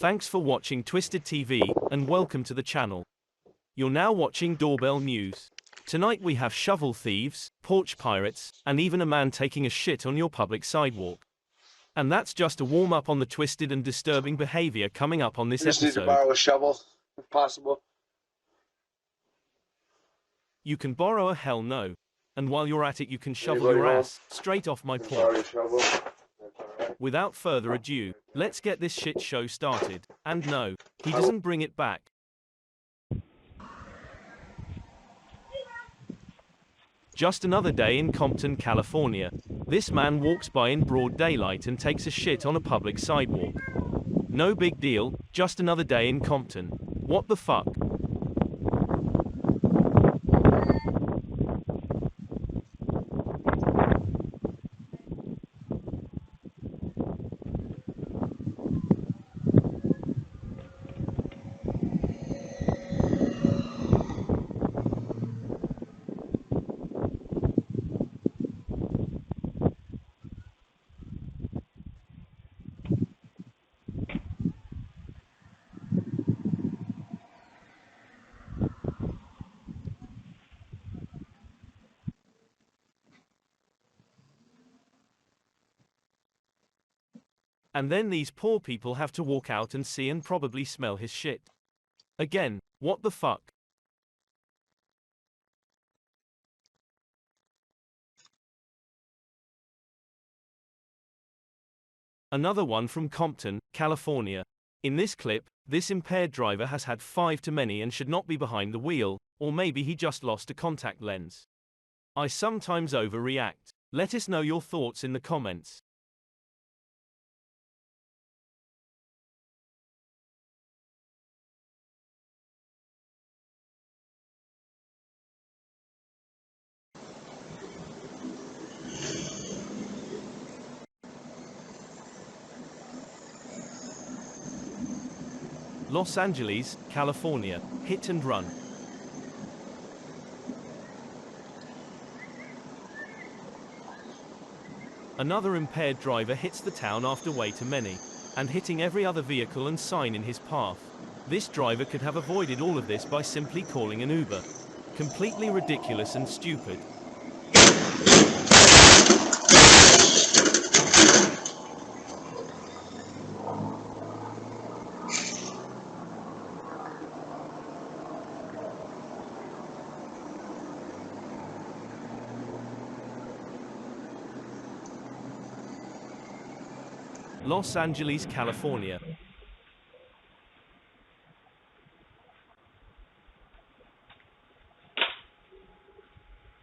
Thanks for watching Twisted TV, and welcome to the channel. You're now watching Doorbell News. Tonight we have shovel thieves, porch pirates, and even a man taking a shit on your public sidewalk. And that's just a warm-up on the twisted and disturbing behavior coming up on this I just episode. need to borrow a shovel, if possible. You can borrow a hell no. And while you're at it you can shovel Anybody your home? ass straight off my Borrow porch. a shovel. That's all right. Without further ado, let's get this shit show started. And no, he doesn't bring it back. Just another day in Compton, California. This man walks by in broad daylight and takes a shit on a public sidewalk. No big deal, just another day in Compton. What the fuck? And then these poor people have to walk out and see and probably smell his shit. Again, what the fuck? Another one from Compton, California. In this clip, this impaired driver has had 5 too many and should not be behind the wheel, or maybe he just lost a contact lens. I sometimes overreact. Let us know your thoughts in the comments. Los Angeles, California. Hit and run. Another impaired driver hits the town after way too many, and hitting every other vehicle and sign in his path. This driver could have avoided all of this by simply calling an Uber. Completely ridiculous and stupid. Los Angeles, California.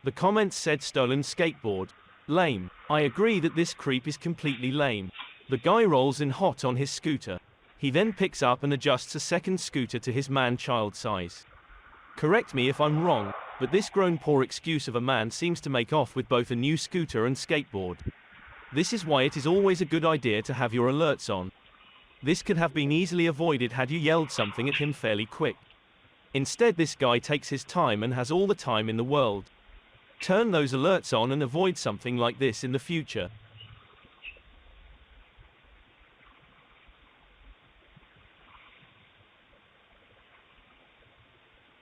The comments said stolen skateboard. Lame. I agree that this creep is completely lame. The guy rolls in hot on his scooter. He then picks up and adjusts a second scooter to his man-child size. Correct me if I'm wrong, but this grown poor excuse of a man seems to make off with both a new scooter and skateboard. This is why it is always a good idea to have your alerts on. This could have been easily avoided had you yelled something at him fairly quick. Instead, this guy takes his time and has all the time in the world. Turn those alerts on and avoid something like this in the future.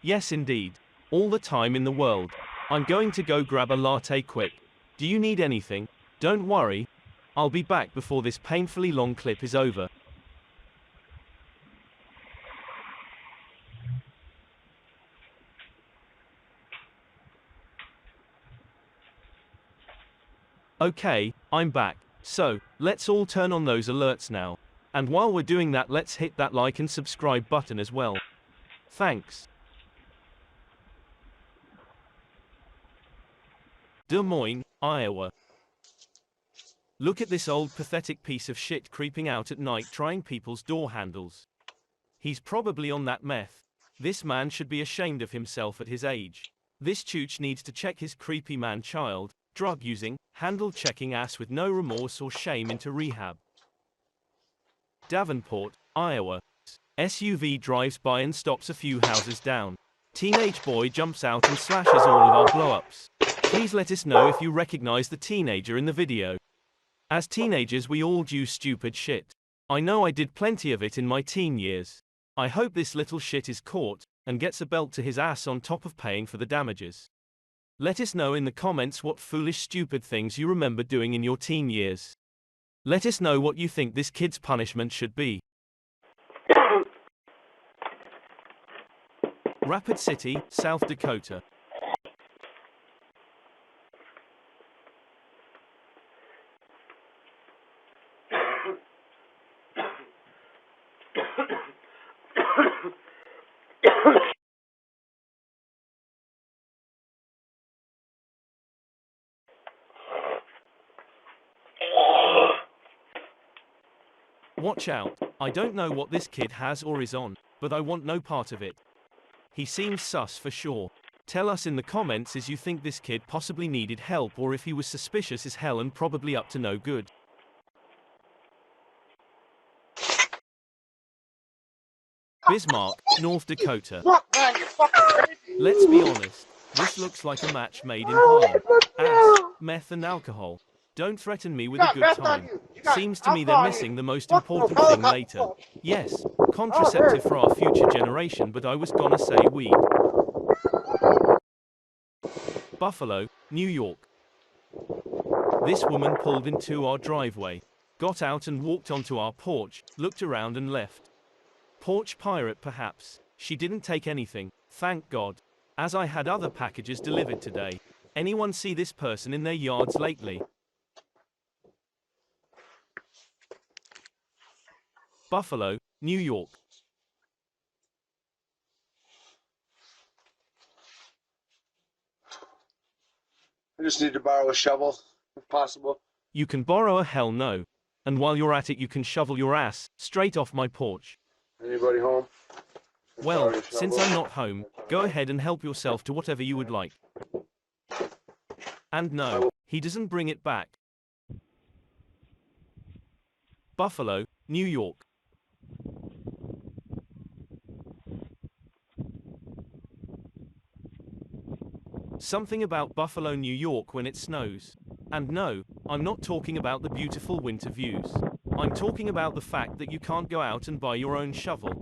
Yes indeed. All the time in the world. I'm going to go grab a latte quick. Do you need anything? Don't worry. I'll be back before this painfully long clip is over. Okay, I'm back. So, let's all turn on those alerts now. And while we're doing that, let's hit that like and subscribe button as well. Thanks. Des Moines, Iowa. Look at this old pathetic piece of shit creeping out at night trying people's door handles. He's probably on that meth. This man should be ashamed of himself at his age. This chooch needs to check his creepy man-child, drug-using, handle-checking ass with no remorse or shame into rehab. Davenport, Iowa. SUV drives by and stops a few houses down. Teenage boy jumps out and slashes all of our blow-ups. Please let us know if you recognize the teenager in the video. As teenagers we all do stupid shit. I know I did plenty of it in my teen years. I hope this little shit is caught, and gets a belt to his ass on top of paying for the damages. Let us know in the comments what foolish stupid things you remember doing in your teen years. Let us know what you think this kid's punishment should be. Rapid City, South Dakota. Watch out, I don't know what this kid has or is on, but I want no part of it. He seems sus for sure. Tell us in the comments as you think this kid possibly needed help or if he was suspicious as hell and probably up to no good. Bismarck, North Dakota. Man, you're fucking crazy. Let's be honest, this looks like a match made in Harlem. Ass, meth and alcohol. Don't threaten me with a good time. Seems to me they're missing the most important thing later. Yes, contraceptive for our future generation, but I was gonna say weed. Buffalo, New York. This woman pulled into our driveway, got out and walked onto our porch, looked around and left. Porch pirate perhaps. She didn't take anything, thank God, as I had other packages delivered today. Anyone see this person in their yards lately? Buffalo, New York. I just need to borrow a shovel, if possible. You can borrow a hell no. And while you're at it you can shovel your ass, straight off my porch. Anybody home? Well, since I'm not home, go ahead and help yourself to whatever you would like. And no, he doesn't bring it back. Buffalo, New York. Something about Buffalo, New York when it snows. And no, I'm not talking about the beautiful winter views. I'm talking about the fact that you can't go out and buy your own shovel.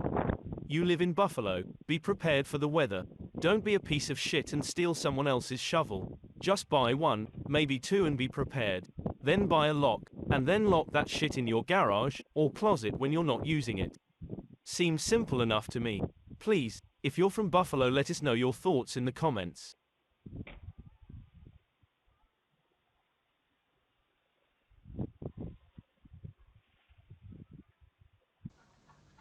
You live in Buffalo, be prepared for the weather. Don't be a piece of shit and steal someone else's shovel. Just buy one, maybe two and be prepared. Then buy a lock, and then lock that shit in your garage or closet when you're not using it. Seems simple enough to me. Please, if you're from Buffalo, let us know your thoughts in the comments.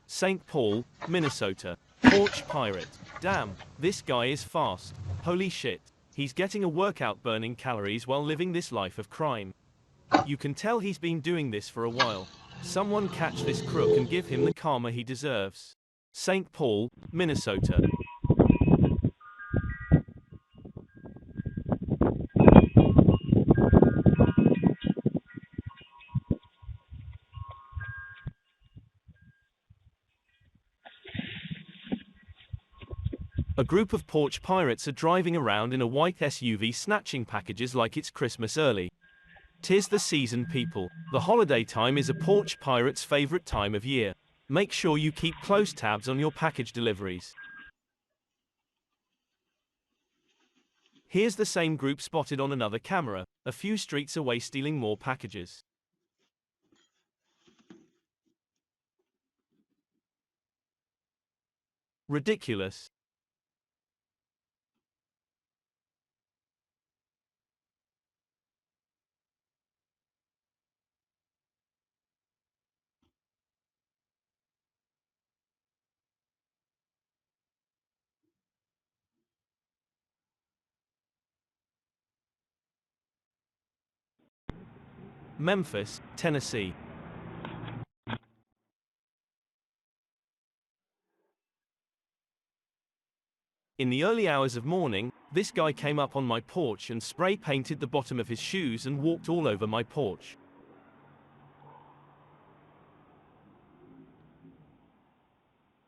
St. Paul, Minnesota. Porch pirate. Damn, this guy is fast. Holy shit. He's getting a workout burning calories while living this life of crime. You can tell he's been doing this for a while. Someone catch this crook and give him the karma he deserves. St. Paul, Minnesota. A group of porch pirates are driving around in a white SUV snatching packages like it's Christmas early. 'Tis the season, people. The holiday time is a porch pirate's favorite time of year. Make sure you keep close tabs on your package deliveries. Here's the same group spotted on another camera, a few streets away stealing more packages. Ridiculous. Memphis, Tennessee. In the early hours of morning, this guy came up on my porch and spray painted the bottom of his shoes and walked all over my porch.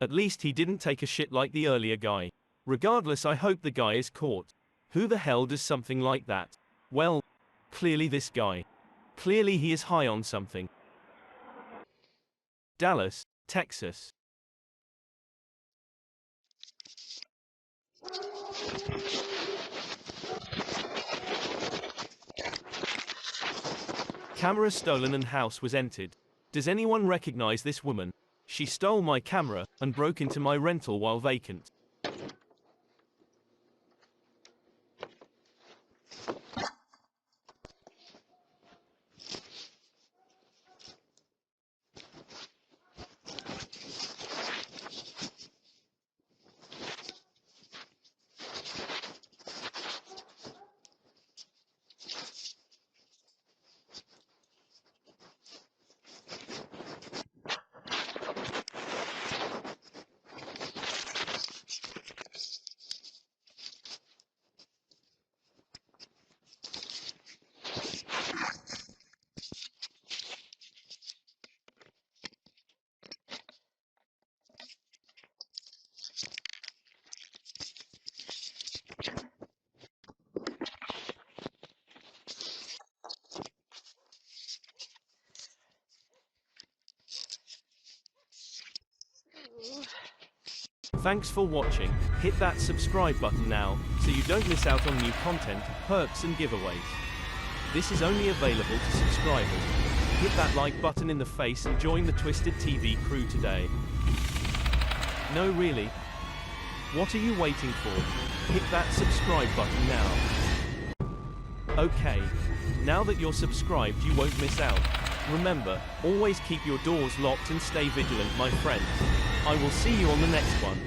At least he didn't take a shit like the earlier guy. Regardless, I hope the guy is caught. Who the hell does something like that? Well, clearly this guy. Clearly he is high on something. Dallas, Texas. Camera stolen and house was entered. Does anyone recognize this woman? She stole my camera and broke into my rental while vacant. Thanks for watching. Hit that subscribe button now, so you don't miss out on new content, perks and giveaways. This is only available to subscribers. Hit that like button in the face and join the Twisted TV crew today. No, really? What are you waiting for? Hit that subscribe button now. Okay. Now that you're subscribed, you won't miss out. Remember, always keep your doors locked and stay vigilant, my friends. I will see you on the next one.